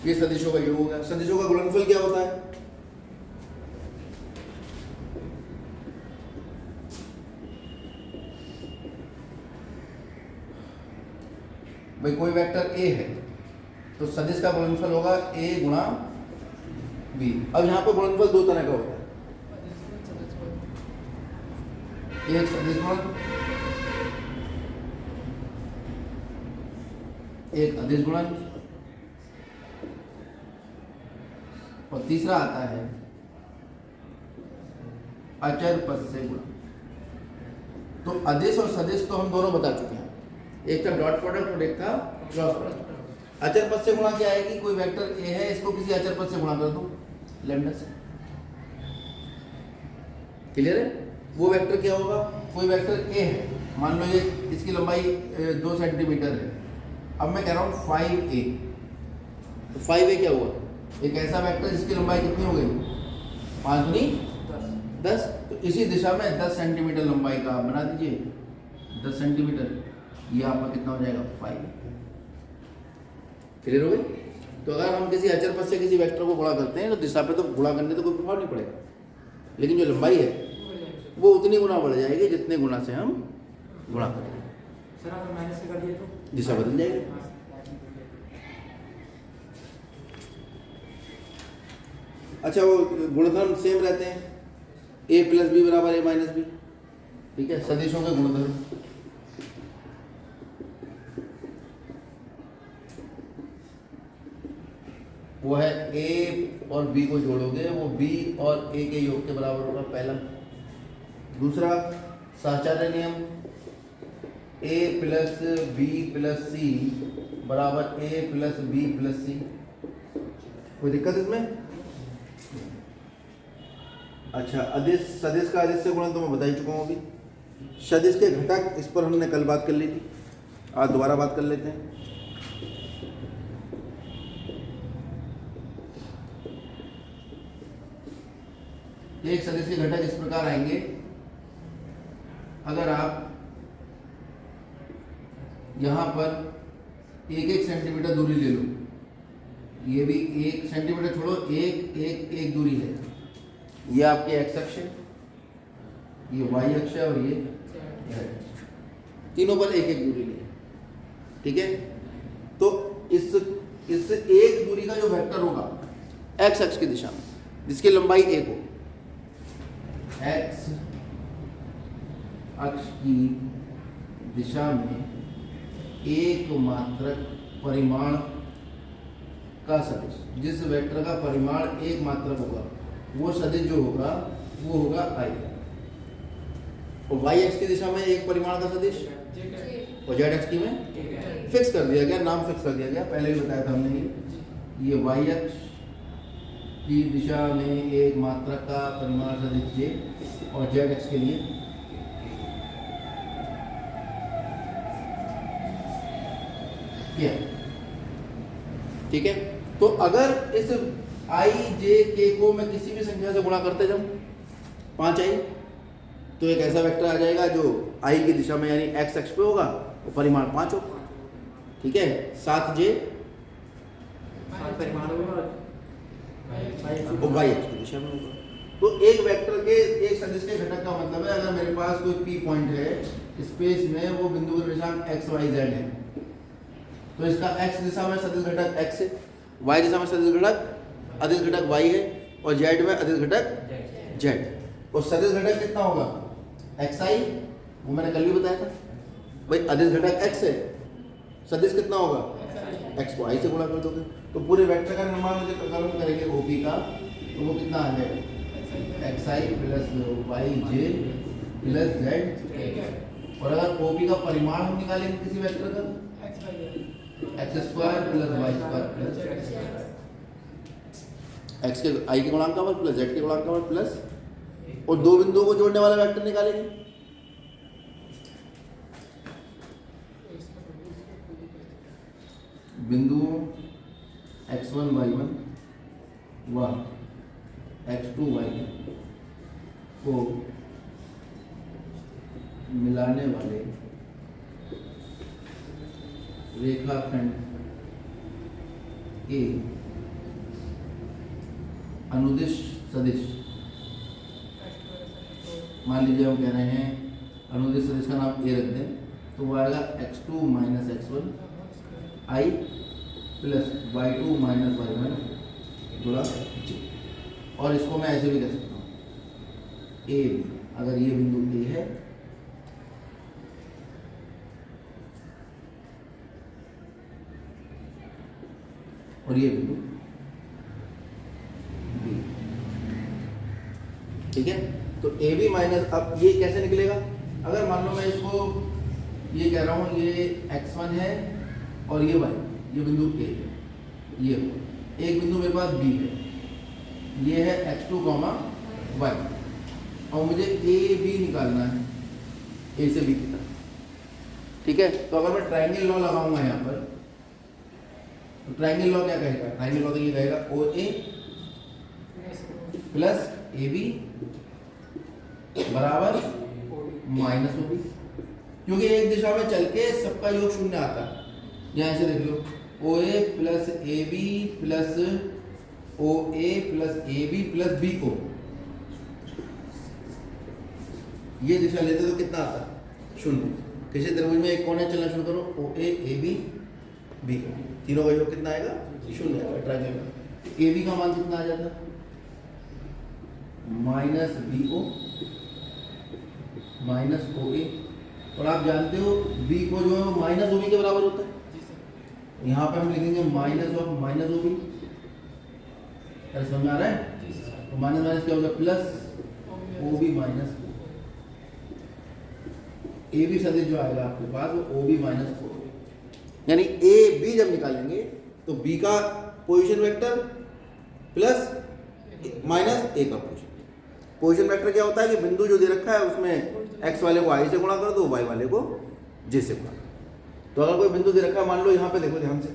ये सदिशों का योग हो गया। सदिशों का गुणनफल क्या होता है? भाई कोई वेक्टर ए है तो सदिश का गुणनफल होगा ए गुणा बी। अब यहाँ पर गुणनफल दो तरह का होता है, एक सदिश गुणन, एक अदिश गुणन, और तीसरा आता है अचर पद से गुणा। तो अदिश और सदिश तो हम दोनों बता चुके हैं, एक था डॉट प्रोडक्ट और एक था क्रॉस प्रोडक्ट। अचर पद से गुणा क्या है कि कोई वेक्टर ए है, इसको किसी अचर पद से गुणा कर दो लैम्डा से। क्लियर है? वो वेक्टर क्या होगा? कोई वेक्टर ए है, मान लो ये इसकी लंबाई 2 सेंटीमीटर है। अब मैं कह रहा हूँ 5a, तो 5a क्या हुआ? एक ऐसा वेक्टर जिसकी लंबाई कितनी हो गई? 5 दूनी 10। तो इसी दिशा में 10 सेंटीमीटर लंबाई का आप बना दीजिए, 10 सेंटीमीटर, ये आपका कितना हो जाएगा? 5। क्लियर हो गई? तो अगर हम किसी अचर पद से किसी वेक्टर को गुणा करते हैं तो दिशा पे तो गुणा करने तो कोई प्रभाव नहीं पड़ेगा, लेकिन जो लंबाई है वो उतनी गुना बढ़ जाएगी जितने गुना से हम गुणा करेंगे। सर अगर माइनस से कर दिए तो दिशा बदल जाएगी। अच्छा, वो गुणधर्म सेम रहते हैं, a प्लस बी बराबर a माइनस बी। ठीक है, सदिशों के गुणधर्म। वो है a और b को जोड़ोगे वो b और a के योग के बराबर होगा, पहला। दूसरा साहचर्य नियम, a प्लस बी प्लस सी बराबर a प्लस बी प्लस सी। कोई दिक्कत इसमें? अच्छा, अदिश सदिश का अदिश से गुणन तो मैं बता ही चुका हूँ अभी। सदिश के घटक, इस पर हमने कल बात कर ली थी, आज दोबारा बात कर लेते हैं। एक सदिश के घटक इस प्रकार आएंगे, अगर आप यहाँ पर 1-1 सेंटीमीटर दूरी ले लो, ये भी 1 सेंटीमीटर छोड़ो, 1-1-1 दूरी है, ये आपके एक्स अक्ष है, ये वाई अक्ष है और ये Z, तीनों पर 1-1 दूरी ली। ठीक है, तो इस एक दूरी का जो वेक्टर होगा एक्स अक्ष की दिशा में, जिसकी लंबाई 1 हो, एक्स अक्ष की दिशा में एक मात्रक परिमाण का सदिश, जिस वेक्टर का परिमाण एक मात्रक होगा वो सदिश जो होगा वो होगा आई। और वाई एक्स की दिशा में एक परिमाण का सदिश, और जेड एक्स की में फिक्स कर दिया गया, नाम फिक्स कर दिया गया, पहले भी बताया था हमने। ये वाई एक्स की दिशा में एक मात्रक का परिमाण सदिश जे, और जेड एक्स के लिए क्या। ठीक है, तो अगर इस आई जे के को मैं किसी भी संख्या से गुणा करते जाऊं, 5 आई, तो एक ऐसा वेक्टर आ जाएगा जो आई की दिशा में यानी एक्स अक्ष पे होगा और परिमाण 5 होगा। ठीक है, 7 जे परिमाण होगा और वाई एक्स की दिशा में होगा। तो एक वेक्टर के एक सदिश के घटक का मतलब है, अगर मेरे पास कोई पी पॉइंट है स्पेस में, वो बिंदु के निर्देशांक एक्स वाई जेड है, तो इसका एक्स दिशा में सदिश घटक एक्स है, वाई दिशा में सदिश घटक अदिश घटक वाई है, और जेड में अदिश घटक जेड। और सदिश घटक कितना होगा? एक्स आई, वो मैंने कल भी बताया था भाई, अदिश घटक एक्स है, सदिश कितना होगा? एक्स को आई से गुणा कर दोगे, तो पूरे वेक्टर का निर्माण मुझे अगर हम करेंगे ओपी का, तो वो कितना आ जाएगा? एक्स आई प्लस वाई जे प्लस जेड। और अगर ओपी का परिमाण हम निकालेंगे किसी वेक्टर का, X square plus Y square plus X के आई के गुणांक का वर्ग प्लस जेड के गुणांक का वर्ग प्लस, और दो बिंदुओं को जोड़ने वाला वेक्टर निकालेंगे। बिंदुओं x1 y1 व x2 y2 को मिलाने वाले रेखाखंड के अनुदिश सदिश, मान लीजिए हम कह रहे हैं अनुदिश सदिश का नाम ए रख दें, तो वो आएगा x2 minus x1 i plus y2 minus y1 गुणा j। और इसको मैं ऐसे भी कह सकता हूँ ए, अगर ये बिंदु ए है और ये बिंदु बी, ठीक है। तो ए बी माइनस, अब ये कैसे निकलेगा? अगर मान लो मैं इसको ये कह रहा हूँ ये x1 है और ये y, ये बिंदु ए है, ये एक बिंदु मेरे पास बी है, ये है x2 y, और मुझे ए बी निकालना है ए से बी की तरफ, ठीक है। तो अगर मैं ट्रायंगल लॉ लगाऊंगा यहाँ पर, तो ट्रायंगल लॉ क्या कहेगा? ट्रायंगल लॉ तो ये कहेगा ओ ए प्लस ए बी बराबर माइनस ओ बी, क्योंकि एक दिशा में चल के सबका योग शून्य आता है। यहाँ ऐसे देख लो O A plus A B plus O A plus A B plus B O, ये दिशा लेते तो कितना आता? शून्य। किसी त्रिभुज में एक कोने चलना शुरू करो, ओ ए बी बी ओ, तीनों का योग कितना आएगा? शून्य आएगा ट्रायंगल में। ए बी का मान कितना आ जाता? Minus B O minus O ए, और आप जानते हो बी को जो है वो माइनस ओ बी के बराबर होता है। यहाँ पे हम लिखेंगे minus of minus O B, समझ में आ रहा है? तो माइनस माइनस क्या होगा? Plus O B minus A B सदिश जो आएगा आपके पास वो ओ बी माइनस ओ, यानी ए बी जब निकालेंगे तो बी का पोजीशन वेक्टर प्लस माइनस ए का पोजीशन वेक्टर क्या होता है कि बिंदु जो दे रखा है उसमें x वाले को i से गुणा कर दो, y वाले को j से गुणा कर। तो अगर कोई बिंदु दे रखा है, मान लो यहाँ पे देखो ध्यान से,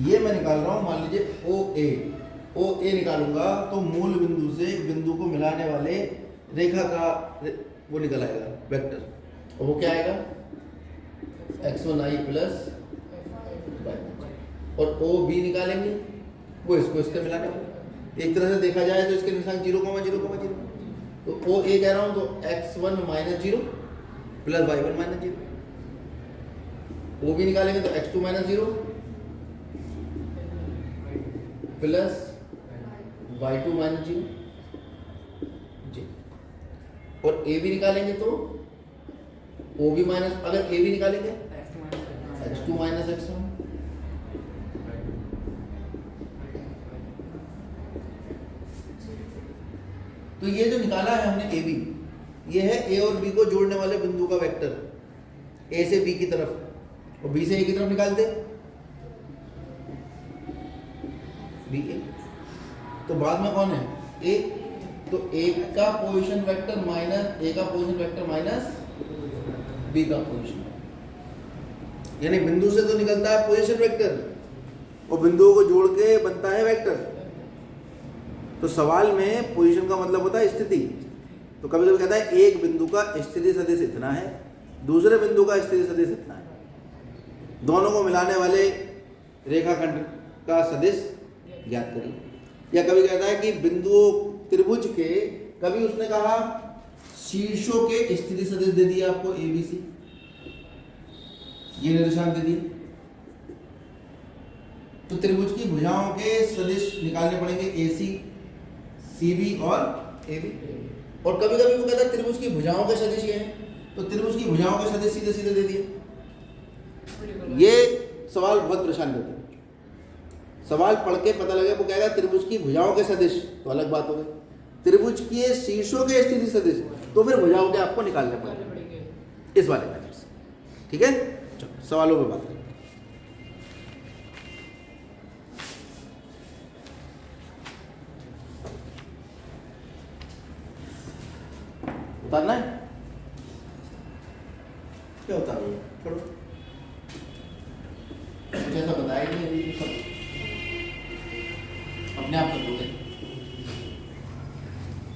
ये मैं निकाल रहा हूँ, मान लीजिए ओ ए निकालूंगा तो मूल बिंदु से बिंदु को मिलाने वाले रेखा का वो निकल आएगा वेक्टर, और वो क्या आएगा? x1i प्लस y, और ओ बी निकालेंगे वो इसको इसके मिलाने वाले। एक तरह से देखा जाए तो इसके निशान 0,0,0, तो ओ ए कह रहा हूं तो x1 minus 0 plus y1 minus 0, O B निकालेंगे तो x2 minus 0 plus y2 minus 0 जी, और ए बी निकालेंगे तो ओ बी माइनस, अगर ए बी निकालेंगे x2 माइनस x1, तो ये जो निकाला है हमने ए बी, ये है ए और बी को जोड़ने वाले बिंदु का वेक्टर, ए से बी की तरफ और बी से ए की तरफ निकालते बी ए, तो बाद में कौन है? ए, तो ए का पोजीशन वेक्टर माइनस ए का पोजीशन वेक्टर माइनस बी का पोजीशन, यानी बिंदु से तो निकलता है पोजीशन वेक्टर और बिंदुओं को जोड़ के बनता है वेक्टर। तो सवाल में पोजीशन का मतलब होता है स्थिति, तो कभी कभी कहता है एक बिंदु का स्थिति सदिश इतना है, दूसरे बिंदु का स्थिति सदिश इतना है, दोनों को मिलाने वाले रेखाखंड का सदिश ज्ञात करिए। या कभी कहता है कि बिंदुओं त्रिभुज के, कभी उसने कहा शीर्षों के स्थिति सदिश दे दिया आपको ए बी सी, ये निर्देशांक दे दिए, तो त्रिभुज की भुजाओं के सदिश निकालने पड़ेंगे ए सी, सी बी और ए बी। और कभी कभी वो कहता है त्रिभुज की भुजाओं के सदिश ये हैं, तो त्रिभुज की भुजाओं के सदिश सीधे सीधे दे दिए। ये सवाल बहुत परेशान करते हैं, सवाल पढ़ के पता लगे वो कहेगा त्रिभुज की भुजाओं के सदिश, तो अलग बात हो गई, त्रिभुज के शीर्षों के स्थिति सदिश, तो फिर भुजाओं के आपको निकालने पड़ेंगे इस वाले मेथड से, ठीक है। चलो सवालों पे बात करें। उतारना है क्या उतार रहे हो? छोड़ो, मुझे ऐसा बताया नहीं अभी, सब अपने आप कर दोगे,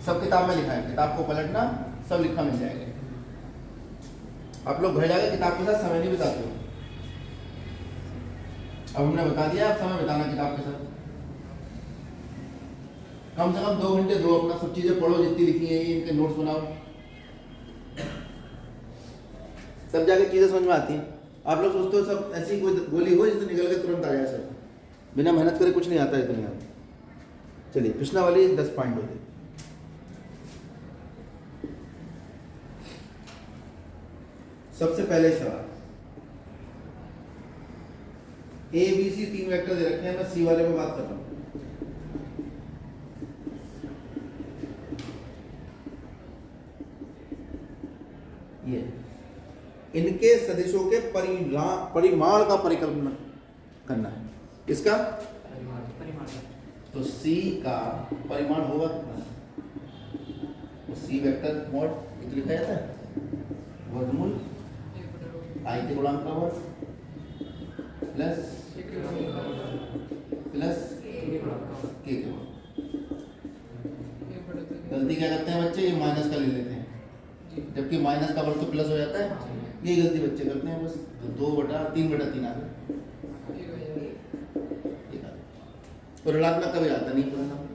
सब किताब में लिखा है, किताब को पलटना, सब लिखा मिल जाएगा। आप लोग घर जाकर किताब के साथ समय नहीं बिताते हो, अब हमने बता दिया आप समय बिताना किताब के साथ। कम से कम 2 घंटे दो, अपना सब चीजें पढ़ो जितनी लिखी है, इनके नोट्स बनाओ, तब जाके चीजें समझ में आती हैं। आप लोग सोचते हो सब ऐसी कोई गोली हो जिससे निकल के तुरंत आ जाए, सब बिना मेहनत करे कुछ नहीं आता है दुनिया में। चलिए पिछला वाली 10 पॉइंट होते। सबसे पहले सवाल, ए बी सी 3 वेक्टर दे रखे हैं, मैं सी वाले में बात कर रहा हूं। ये इनके सदिशों के परिमाण का परिकल्पना करना है। इसका तो सी का परिमाण होगा कितना? तो सी वेक्टर मॉड इतना लिखा जाता है, वर्गमूल आई के गुणांक का वर्ग प्लस के के वर्ग। गलती क्या करते हैं बच्चे, ये माइनस का ले लेते हैं, जबकि माइनस का वर्ग तो प्लस हो जाता है। ये गलती बच्चे करते हैं बस। तो 2/3/3 आ गया, तो ऋणात्मक कभी आता नहीं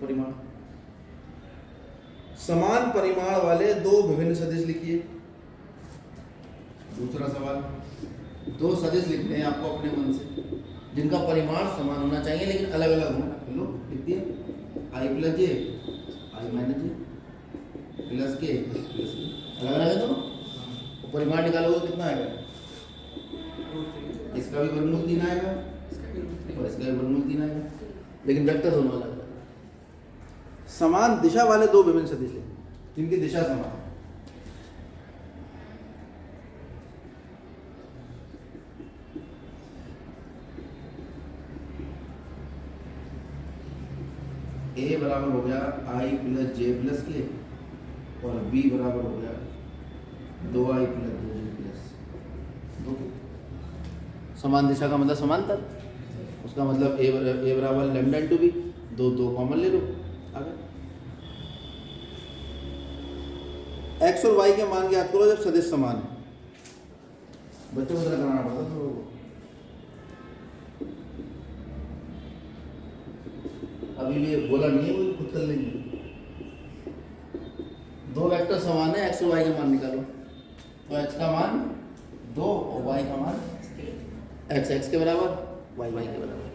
परिमाण। समान परिमाण वाले 2 विभिन्न सदिश लिखिए। दूसरा सवाल, 2 सदिश लिखने हैं आपको अपने मन से, जिनका परिमाण समान होना चाहिए लेकिन अलग अलग होना। लो लिख दिए, i + j i - j plus के अलग अलग है दोनों। परिमाण निकालोगे कितना आएगा? इसका भी वर्गमूल 3 आएगा और इसका भी वर्गमूल 3 आएगा, लेकिन वेक्टर दोनों अलग अलग। समान दिशा वाले 2 विभिन्न सदिश जिनकी दिशा समान। ए बराबर हो गया i + j + k और b बराबर हो गया 2i + 2j + 2k। समान दिशा का मतलब समांतर, उसका मतलब a बराबर लैम्डा × b, 2 कॉमन ले लो आगे। x और y के मान ज्ञात करो जब सदिश समान है। बच्चों को जरा कराना पड़ता है लोगों को। अभी ये बोला नहीं है, वो खुद कर लेंगे। 2 वेक्टर समान है, x और y के मान निकालो। तो x का मान 2 और y का मान x के बराबर, y के बराबर।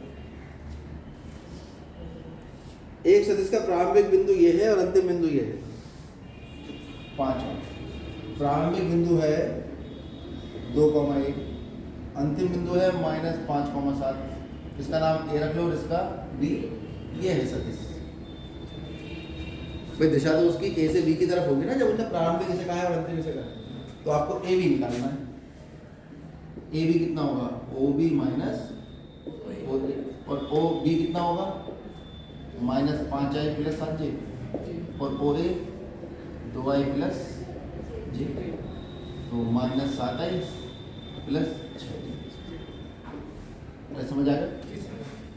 एक सदिश का प्रारंभिक बिंदु ये है और अंतिम बिंदु ये है 5। प्रारंभिक बिंदु है 2,1, अंतिम बिंदु है -5,7। इसका नाम a रख लो और इसका b। ये है सदिश। भाई दिशा तो उसकी a से b की तरफ होगी ना, जब उन्होंने प्रारंभिक इसे कहा है और अंतिम इसे कहा है। तो आपको a b निकालना है। a b कितना होगा? OB माइनस और OB कितना होगा? -5i + 7j और OA 2i + j, तो -7i + 6j। समझ आ गया?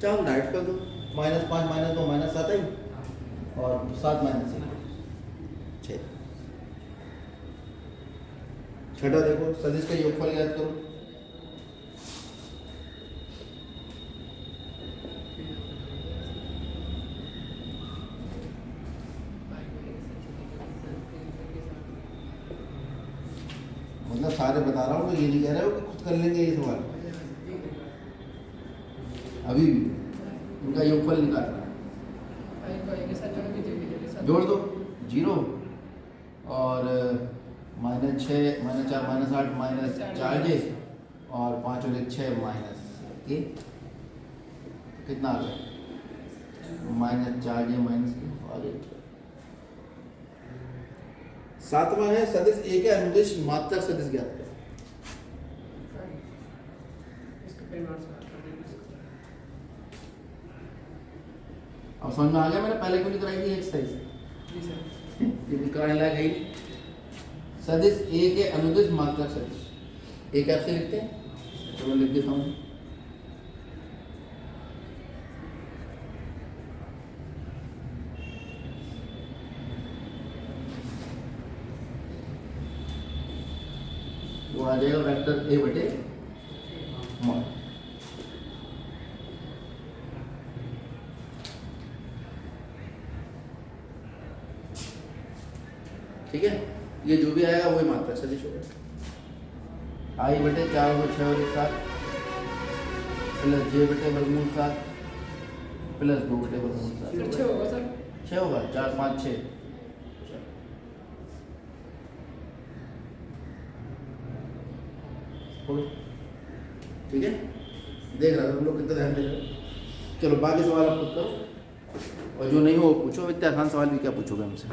चलो डाइट कर दो, -5 - 2 -7i और 7 - 6। छठा देखो, सदिश का योगफल याद करो। मतलब सारे बता रहा हूँ, तो ये नहीं कह रहे हो कि खुद कर लेंगे ये सवाल। अभी भी उनका योगफल निकालना है। जोड़ दो 0 और -6 -4 -8 -4j और 5 और 1 6 -k। कितना आ गया? -4j -k आगे। 7वां है सदिश a के अनुदिश मात्रक सदिश ज्ञात करें। अब समझ में आ गया? मैंने पहले क्यों नहीं कराई थी एक्सरसाइज? ये भी कराने लायक है ही। सदिश a के अनुदिश मात्रक सदिश a कैसे लिखते हैं? तो मैं लिख देता हूँ। वो आ जाएगा वेक्टर a बटे मॉड। ठीक है, ये जो भी आएगा वही मात्रक सदिश होगा। आई बटे 4 और 6 और 7 प्लस जे बटे वर्गमूल 7 प्लस 2 बटे वर्गमूल 7 6 होगा सर। 6 होगा, 4 5 6। ठीक है, देख रहा तुम लोग कितना ध्यान दे रहे हो। चलो बाकी सवाल आप खुद करो, और जो नहीं हो वो पूछो। इतने आसान सवाल भी क्या पूछोगे हमसे।